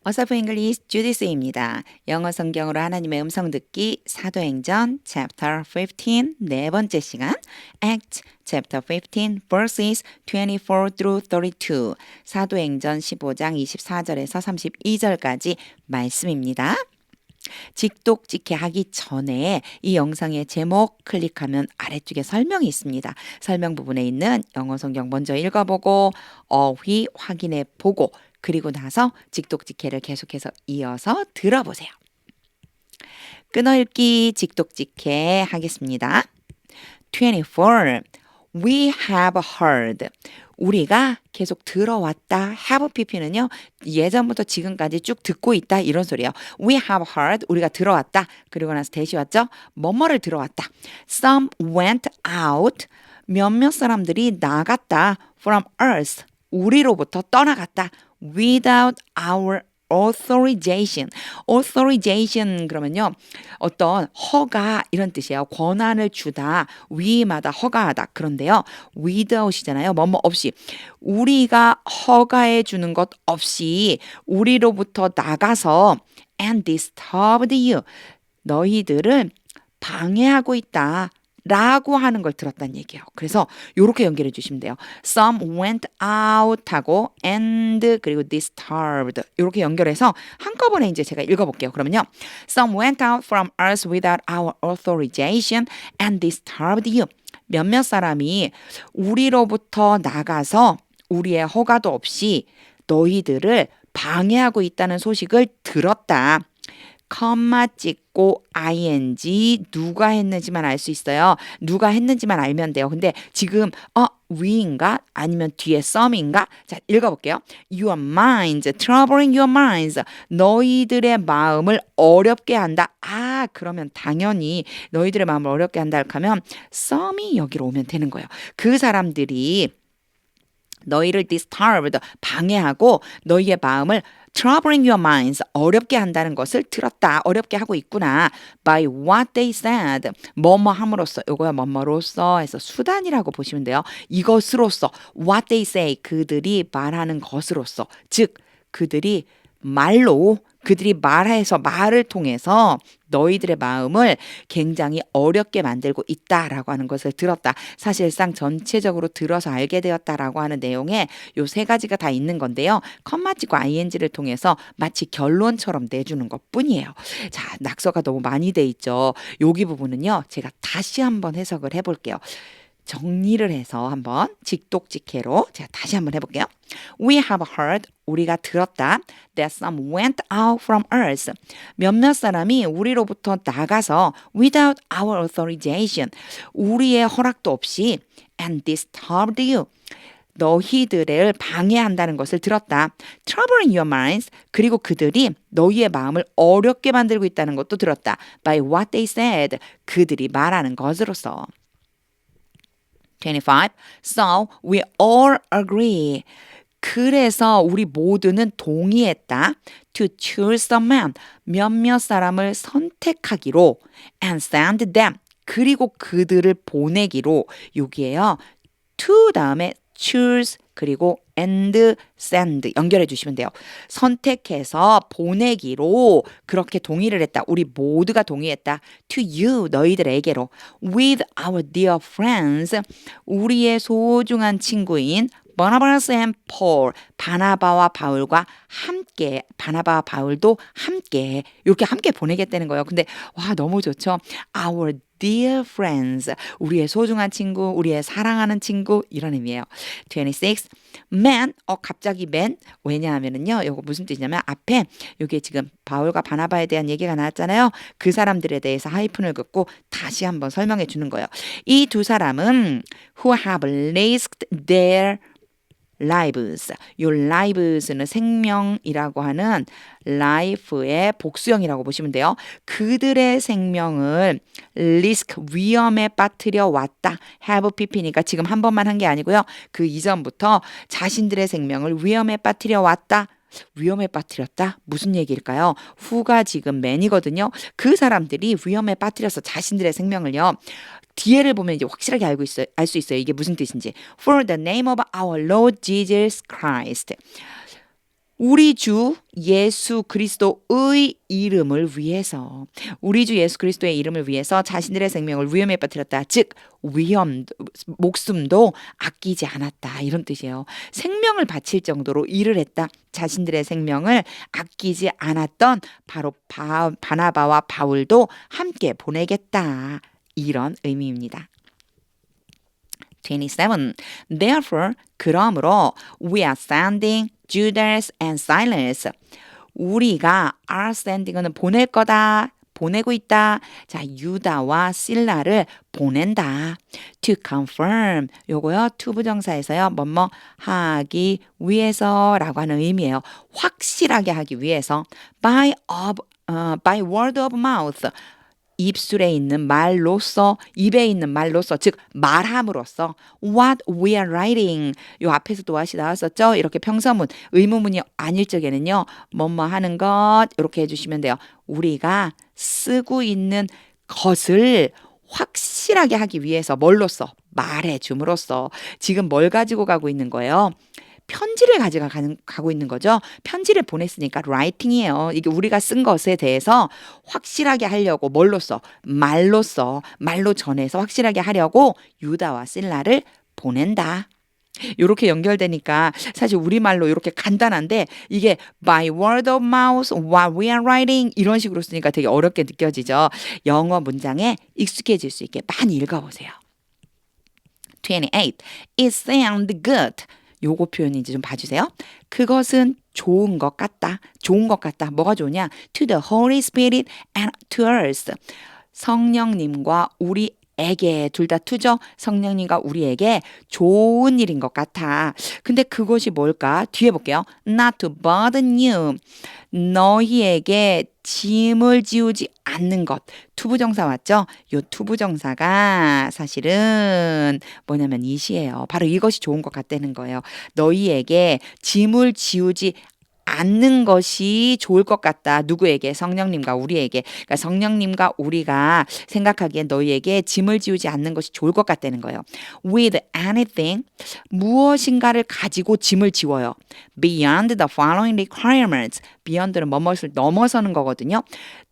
어서프 잉글리시 주디스입니다. 영어 성경으로 하나님의 음성 듣기 사도행전 chapter 15 네 번째 시간 Acts chapter 15 verses 24 through 32 사도행전 15장 24절에서 32절까지 말씀입니다. 직독직해 하기 전에 이 영상의 제목 클릭하면 아래쪽에 설명이 있습니다. 설명 부분에 있는 영어 성경 먼저 읽어보고 어휘 확인해 보고 그리고 나서 직독직해를 계속해서 이어서 들어보세요. 끊어읽기 직독직해 하겠습니다. 24. We have heard. 우리가 계속 들어왔다. have pp는요. 예전부터 지금까지 쭉 듣고 있다. 이런 소리예요. We have heard. 우리가 들어왔다. 그리고 나서 대시 왔죠. 뭐뭐를 들어왔다. Some went out. 몇몇 사람들이 나갔다. From us. 우리로부터 떠나갔다. Without our authorization. authorization 그러면요. 어떤 허가 이런 뜻이에요. 권한을 주다, 위임하다, 허가하다. 그런데요. without이잖아요. 뭐뭐 없이. 우리가 허가해 주는 것 없이 우리로부터 나가서 and disturbed you. 너희들을 방해하고 있다. 라고 하는 걸 들었다는 얘기예요. 그래서 이렇게 연결해 주시면 돼요. Some went out 하고 and 그리고 disturbed 이렇게 연결해서 한꺼번에 이제 제가 읽어볼게요. 그러면요. Some went out from us without our authorization and disturbed you. 몇몇 사람이 우리로부터 나가서 우리의 허가도 없이 너희들을 방해하고 있다는 소식을 들었다. 컴마 찍고 ing 누가 했는지만 알 수 있어요. 누가 했는지만 알면 돼요. 근데 지금 we인가 아니면 뒤에 some인가? 자, 읽어볼게요. Your minds, troubling your minds. 너희들의 마음을 어렵게 한다. 아, 그러면 당연히 너희들의 마음을 어렵게 한다 하면 some이 여기로 오면 되는 거예요. 그 사람들이 너희를 disturbed, 방해하고 너희의 마음을 troubling your minds, 어렵게 한다는 것을 들었다. 어렵게 하고 있구나. By what they said, 뭐뭐 함으로써, 요거야 뭐뭐로써 해서 수단이라고 보시면 돼요. 이것으로써, what they say, 그들이 말하는 것으로써, 즉 그들이 말로 그들이 말을 통해서 너희들의 마음을 굉장히 어렵게 만들고 있다라고 하는 것을 들었다. 사실상 전체적으로 들어서 알게 되었다라고 하는 내용에 요 세 가지가 다 있는 건데요. 컴마 찍고 ing를 통해서 마치 결론처럼 내주는 것뿐이에요. 자, 낙서가 너무 많이 돼 있죠. 여기 부분은요. 제가 다시 한번 해석을 해볼게요. 정리를 해서 한번 직독직해로 제가 다시 한번 해볼게요. We have heard, 우리가 들었다. That some went out from us. 몇몇 사람이 우리로부터 나가서 without our authorization, 우리의 허락도 없이 and disturbed you. 너희들을 방해한다는 것을 들었다. Troubling your minds. 그리고 그들이 너희의 마음을 어렵게 만들고 있다는 것도 들었다. By what they said. 그들이 말하는 것으로서. 25. So we all agree. 그래서 우리 모두는 동의했다. To choose a man. 몇몇 사람을 선택하기로. And send them. 그리고 그들을 보내기로. 여기에요. to 다음에 choose 그리고 and send 연결해 주시면 돼요. 선택해서 보내기로 그렇게 동의를 했다. 우리 모두가 동의했다. To you 너희들에게로 with our dear friends 우리의 소중한 친구인 Barnabas and Paul 바나바와 바울과 함께 바나바와 바울도 함께 이렇게 함께 보내겠다는 거예요. 근데 와 너무 좋죠. Our dear friends 우리의 소중한 친구 우리의 사랑하는 친구 이런 의미예요. 26 man 갑자기 man 왜냐하면은요 요거 무슨 뜻이냐면 앞에 여기에 지금 바울과 바나바에 대한 얘기가 나왔잖아요. 그 사람들에 대해서 하이픈을 긋고 다시 한번 설명해 주는 거예요. 이 두 사람은 who have risked their lives. 요 lives는 생명이라고 하는 life의 복수형이라고 보시면 돼요. 그들의 생명을 risk 위험에 빠뜨려 왔다. have pp니까 지금 한 번만 한 게 아니고요. 그 이전부터 자신들의 생명을 위험에 빠뜨려 왔다. 위험에 빠뜨렸다? 무슨 얘기일까요? who가 지금 man이거든요. 그 사람들이 위험에 빠뜨려서 자신들의 생명을요. 뒤에를 보면 이제 확실하게 알 수 있어요. 이게 무슨 뜻인지. For the name of our Lord Jesus Christ. 우리 주 예수 그리스도의 이름을 위해서 우리 주 예수 그리스도의 이름을 위해서 자신들의 생명을 위험에 빠뜨렸다. 즉 위험 목숨도 아끼지 않았다. 이런 뜻이에요. 생명을 바칠 정도로 일을 했다. 자신들의 생명을 아끼지 않았던 바로 바나바와 바울도 함께 보내겠다. 이런 의미입니다. 27. Therefore, 그러므로 we are sending Judas and Silas. 우리가 are sending은 보낼 거다. 보내고 있다. 자, 유다와 실라를 보낸다. To confirm. 요거요. to 부정사에서요. 뭐뭐 하기 위해서라고 하는 의미예요. 확실하게 하기 위해서. by word of mouth. 입술에 있는 말로써, 입에 있는 말로써, 즉 말함으로써 what we are writing. 요 앞에서도 what이 나왔었죠. 이렇게 평서문, 의문문이 아닐 적에는요. 뭐뭐 하는 것 이렇게 해주시면 돼요. 우리가 쓰고 있는 것을 확실하게 하기 위해서 뭘로써? 말해줌으로써. 지금 뭘 가지고 가고 있는 거예요? 편지를 가고 있는 거죠. 편지를 보냈으니까 writing이에요. 이게 우리가 쓴 것에 대해서 확실하게 하려고 뭘로써? 말로써. 말로 전해서 확실하게 하려고 유다와 실라를 보낸다. 이렇게 연결되니까 사실 우리말로 이렇게 간단한데 이게 by word of mouth, what we are writing 이런 식으로 쓰니까 되게 어렵게 느껴지죠. 영어 문장에 익숙해질 수 있게 많이 읽어보세요. 28. It sounds good. 요거 표현 이제 좀 봐주세요. 그것은 좋은 것 같다. 좋은 것 같다. 뭐가 좋으냐? To the Holy Spirit and to us. 성령님과 우리에게 둘 다 투죠. 성령님과 우리에게 좋은 일인 것 같아. 근데 그것이 뭘까? 뒤에 볼게요. Not to burden you. 너희에게 짐을 지우지 않는 것. 투부정사 왔죠? 요 투부정사가 사실은 뭐냐면 이시예요. 바로 이것이 좋은 것 같다는 거예요. 너희에게 짐을 지우지 않는 것이 좋을 것 같다. 누구에게? 성령님과 우리에게. 그러니까 성령님과 우리가 생각하기엔 너희에게 짐을 지우지 않는 것이 좋을 것 같다는 거예요. With anything, 무엇인가를 가지고 짐을 지워요. Beyond the following requirements. beyond는 뭐뭇을 넘어서는 거거든요.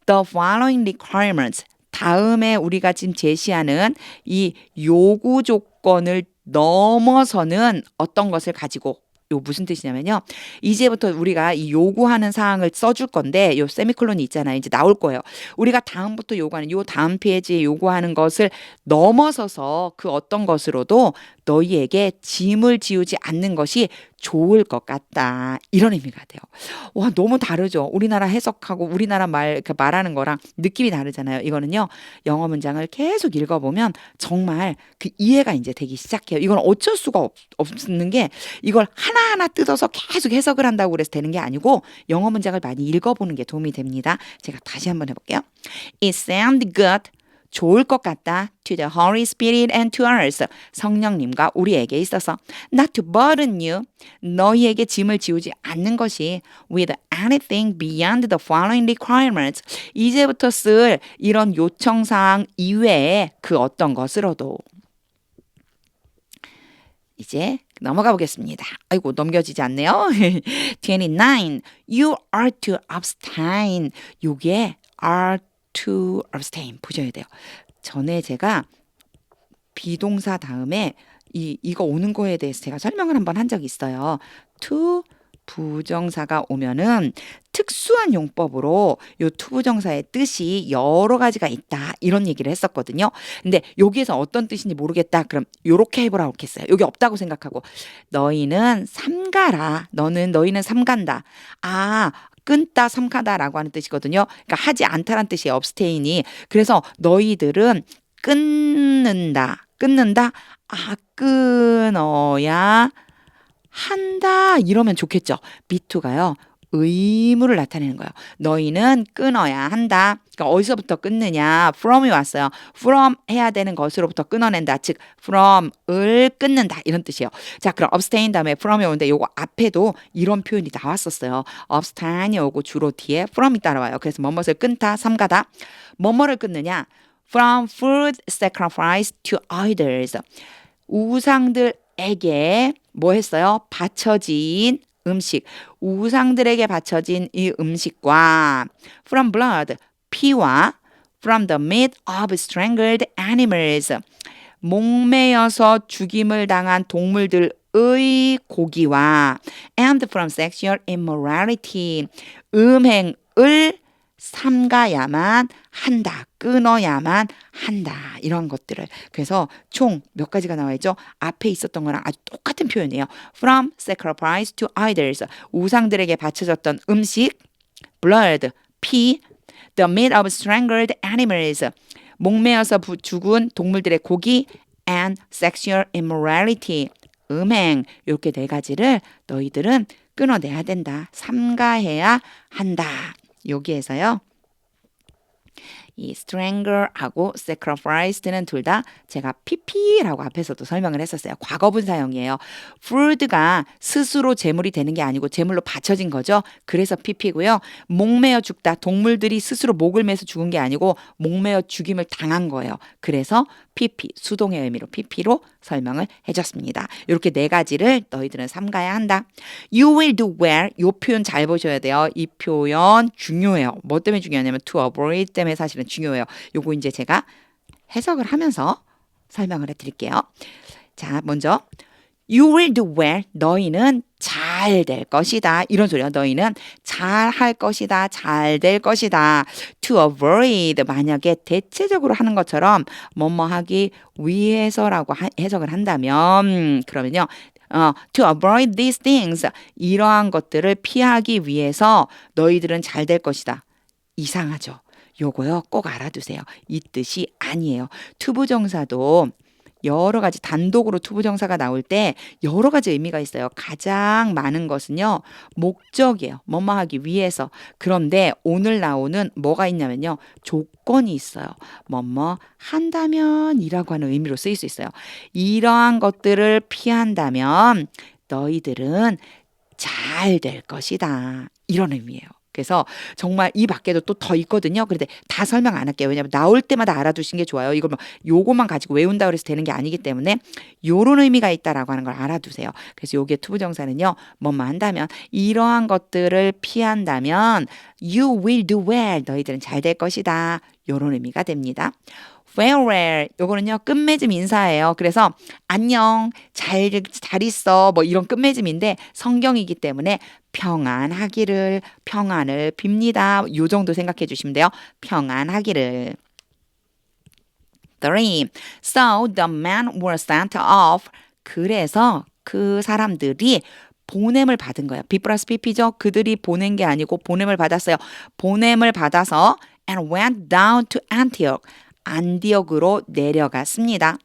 The following requirements. 다음에 우리가 지금 제시하는 이 요구 조건을 넘어서는 어떤 것을 가지고 요 무슨 뜻이냐면요. 이제부터 우리가 이 요구하는 사항을 써줄 건데 요 세미콜론이 있잖아요. 이제 나올 거예요. 우리가 다음부터 요구하는 요 다음 페이지에 요구하는 것을 넘어서서 그 어떤 것으로도 너희에게 짐을 지우지 않는 것이 좋을 것 같다. 이런 의미가 돼요. 와, 너무 다르죠. 우리나라 해석하고 우리나라 말하는 거랑 느낌이 다르잖아요. 이거는요. 영어 문장을 계속 읽어보면 정말 그 이해가 이제 되기 시작해요. 이건 어쩔 수가 없는 게 이걸 하나하나 뜯어서 계속 해석을 한다고 그래서 되는 게 아니고 영어 문장을 많이 읽어보는 게 도움이 됩니다. 제가 다시 한번 해볼게요. It sounds good. 좋을 것 같다. To the Holy Spirit and to us. 성령님과 우리에게 있어서. Not to burden you. 너희에게 짐을 지우지 않는 것이 with anything beyond the following requirements. 이제부터 쓸 이런 요청사항 이외에 그 어떤 것으로도. 이제 넘어가 보겠습니다. 아이고 넘겨지지 않네요. 29. You are to abstain. 요게 are to abstain 보셔야 돼요. 전에 제가 비동사 다음에 이거 오는 거에 대해서 제가 설명을 한번 한 적이 있어요. to 부정사가 오면은 특수한 용법으로 요 투부정사의 뜻이 여러 가지가 있다. 이런 얘기를 했었거든요. 근데 여기에서 어떤 뜻인지 모르겠다. 그럼 요렇게 해보라고 했어요. 여기 없다고 생각하고 너희는 삼가라. 너희는 삼간다. 아, 끊다 삼가다라고 하는 뜻이거든요. 그러니까 하지 않다란 뜻이에요. abstain이. 그래서 너희들은 끊는다. 아, 끊어야 한다. 이러면 좋겠죠. be2가요. 의무를 나타내는 거예요. 너희는 끊어야 한다. 그러니까 어디서부터 끊느냐? from이 왔어요. from 해야 되는 것으로부터 끊어낸다. 즉 from을 끊는다. 이런 뜻이에요. 자, 그럼 abstain 다음에 from이 오는데 요거 앞에도 이런 표현이 나왔었어요. abstain이 오고 주로 뒤에 from이 따라와요. 그래서 뭐뭇을 끊다, 삼가다. 뭐뭐를 끊느냐? from food sacrifice to idols. 우상들에게 뭐 했어요? 바쳐진 음식, 우상들에게 바쳐진 이 음식과 from blood, 피와 from the meat of strangled animals, 목매여서 죽임을 당한 동물들의 고기와 and from sexual immorality, 음행을 삼가야만 한다, 끊어야만 한다, 이런 것들을. 그래서 총 몇 가지가 나와 있죠? 앞에 있었던 거랑 아주 똑같은 표현이에요. From sacrifice to idols, 우상들에게 바쳐졌던 음식, blood, 피, the meat of strangled animals, 목매어서 죽은 동물들의 고기, and sexual immorality, 음행, 이렇게 네 가지를 너희들은 끊어내야 된다, 삼가해야 한다. 여기에서요, 이 strangle하고 sacrifice는 둘 다 제가 pp라고 앞에서도 설명을 했었어요. 과거분 사용이에요. food가 스스로 제물이 되는 게 아니고 제물로 바쳐진 거죠. 그래서 pp고요. 목매어 죽다, 동물들이 스스로 목을 매서 죽은 게 아니고 목매어 죽임을 당한 거예요. 그래서 pp, 수동의 의미로 pp로 설명을 해줬습니다. 이렇게 네 가지를 너희들은 삼가야 한다. You will do well. 이 표현 잘 보셔야 돼요. 이 표현 중요해요. 뭐 때문에 중요하냐면 to avoid 때문에 사실은 중요해요. 요거 이제 제가 해석을 하면서 설명을 해드릴게요. 자, 먼저 You will do well. 너희는 잘 될 것이다. 이런 소리요. 너희는 잘 할 것이다. 잘 될 것이다. To avoid. 만약에 대체적으로 하는 것처럼 뭐뭐 하기 위해서라고 해석을 한다면 그러면요. To avoid these things. 이러한 것들을 피하기 위해서 너희들은 잘 될 것이다. 이상하죠. 요거요. 꼭 알아두세요. 이 뜻이 아니에요. 투부정사도 여러 가지 단독으로 투부정사가 나올 때 여러 가지 의미가 있어요. 가장 많은 것은요, 목적이에요. 뭐뭐 하기 위해서. 그런데 오늘 나오는 뭐가 있냐면요, 조건이 있어요. 뭐뭐 한다면 이라고 하는 의미로 쓰일 수 있어요. 이러한 것들을 피한다면 너희들은 잘 될 것이다. 이런 의미예요. 그래서 정말 이 밖에도 또 더 있거든요. 그런데 다 설명 안 할게요. 왜냐하면 나올 때마다 알아두시는 게 좋아요. 이거 뭐 요것만 가지고 외운다 그래서 되는 게 아니기 때문에 요런 의미가 있다라고 하는 걸 알아두세요. 그래서 요게 투부정사는요. 뭐뭐 한다면, 이러한 것들을 피한다면 you will do well. 너희들은 잘 될 것이다. 요런 의미가 됩니다. farewell. 요거는요, 끝맺음 인사예요. 그래서 안녕, 잘 있어. 뭐 이런 끝맺음인데 성경이기 때문에 평안하기를, 평안을 빕니다. 요 정도 생각해 주시면 돼요. 평안하기를. 3. So the men were sent off. 그래서 그 사람들이 보냄을 받은 거예요. B 플러스 PP죠. 그들이 보낸 게 아니고 보냄을 받았어요. 보냄을 받아서 and went down to Antioch. 안디옥으로 내려갔습니다.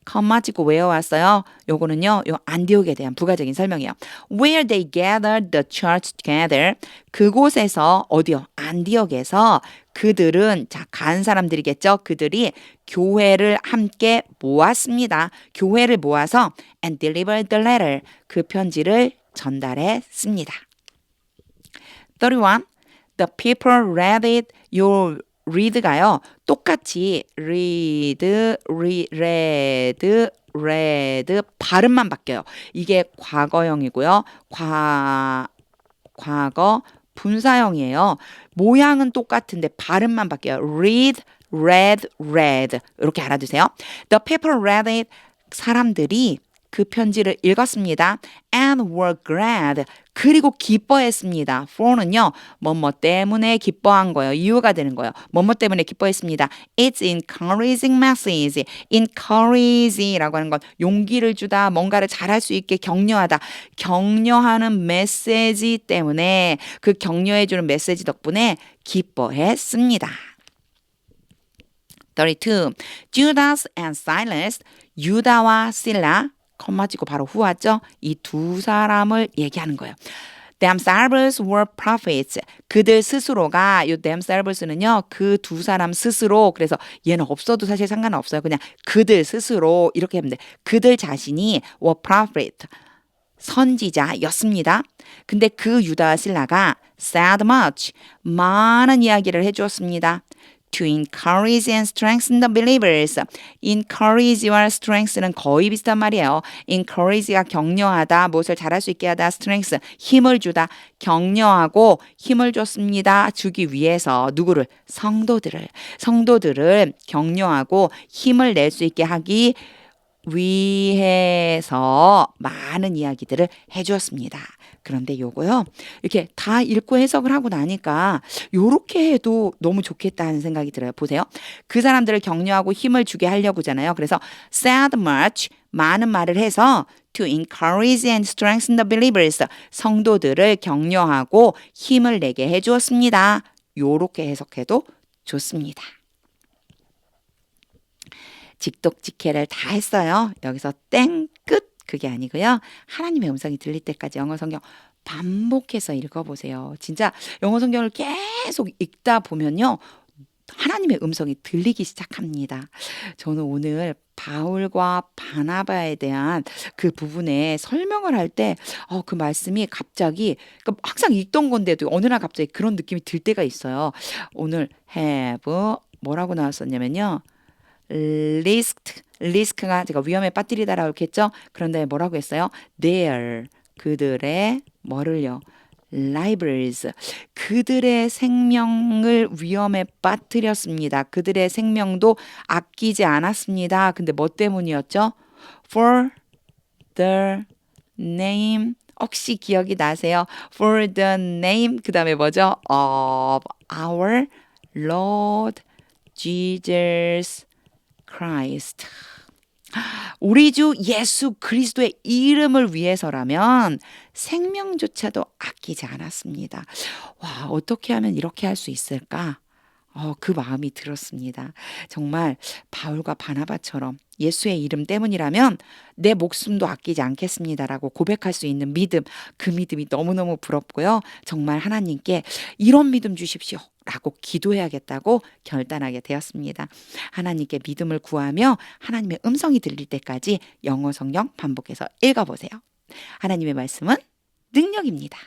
컴마 찍고 외워왔어요. 요거는요, 요 안디옥에 대한 부가적인 설명이에요. Where they gathered the church together. 그곳에서, 어디요? 안디옥에서 그들은, 자, 간 사람들이겠죠? 그들이 교회를 함께 모았습니다. 교회를 모아서 and delivered the letter. 그 편지를 전달했습니다. 31. The people read it. 요 read가요, 똑같이 read, read 발음만 바뀌어요. 이게 과거형이고요. 과거 분사형이에요. 모양은 똑같은데 발음만 바뀌어요. read, read 이렇게 알아두세요. The people read it. 사람들이 그 편지를 읽었습니다. and were glad. 그리고 기뻐했습니다. for는요, 뭐뭐 때문에 기뻐한 거예요. 이유가 되는 거예요. 뭐뭐 때문에 기뻐했습니다. It's encouraging message. encourage라고 하는 건 용기를 주다, 뭔가를 잘할 수 있게 격려하다. 격려하는 메시지 때문에, 그 격려해주는 메시지 덕분에 기뻐했습니다. 32. Judas and Silas. 유다와 실라, 컴마 찍고 바로 후하죠. 이 두 사람을 얘기하는 거예요. Themselves were prophets. 그들 스스로가, 요 themselves는요, 그 두 사람 스스로, 그래서 얘는 없어도 사실 상관없어요. 그냥 그들 스스로 이렇게 하면 돼. 그들 자신이 were prophet, 선지자였습니다. 근데 그 유다와 실라가 said much, 많은 이야기를 해주었습니다. to encourage and strengthen the believers. encourage와 strength는 거의 비슷한 말이에요. encourage가 격려하다, 무엇을 잘할 수 있게 하다, strength, 힘을 주다, 격려하고 힘을 줬습니다. 주기 위해서 누구를? 성도들을 격려하고 힘을 낼 수 있게 하기 위해서 많은 이야기들을 해주었습니다. 그런데 요거요, 이렇게 다 읽고 해석을 하고 나니까 요렇게 해도 너무 좋겠다는 생각이 들어요. 보세요. 그 사람들을 격려하고 힘을 주게 하려고잖아요. 그래서 said much, 많은 말을 해서 to encourage and strengthen the believers, 성도들을 격려하고 힘을 내게 해주었습니다. 요렇게 해석해도 좋습니다. 직독직해를 다 했어요. 여기서 땡 끝 그게 아니고요. 하나님의 음성이 들릴 때까지 영어 성경 반복해서 읽어보세요. 진짜 영어 성경을 계속 읽다 보면요. 하나님의 음성이 들리기 시작합니다. 저는 오늘 바울과 바나바에 대한 그 부분에 설명을 할 때 그 말씀이 갑자기, 그러니까 항상 읽던 건데도 어느 날 갑자기 그런 느낌이 들 때가 있어요. 오늘 have 뭐라고 나왔었냐면요. risk가 제가 위험에 빠뜨리다라고 했겠죠. 그런데 뭐라고 했어요? their, 그들의 뭐를요? lives, 그들의 생명을 위험에 빠뜨렸습니다. 그들의 생명도 아끼지 않았습니다. 근데 뭐 때문이었죠? for the name, 혹시 기억이 나세요? for the name, 그 다음에 뭐죠? of our Lord Jesus Christ. 우리 주 예수 그리스도의 이름을 위해서라면 생명조차도 아끼지 않았습니다. 와, 어떻게 하면 이렇게 할 수 있을까? 그 마음이 들었습니다. 정말 바울과 바나바처럼 예수의 이름 때문이라면 내 목숨도 아끼지 않겠습니다라고 고백할 수 있는 믿음, 그 믿음이 너무너무 부럽고요. 정말 하나님께 이런 믿음 주십시오 라고 기도해야겠다고 결단하게 되었습니다. 하나님께 믿음을 구하며 하나님의 음성이 들릴 때까지 영어 성경 반복해서 읽어보세요. 하나님의 말씀은 능력입니다.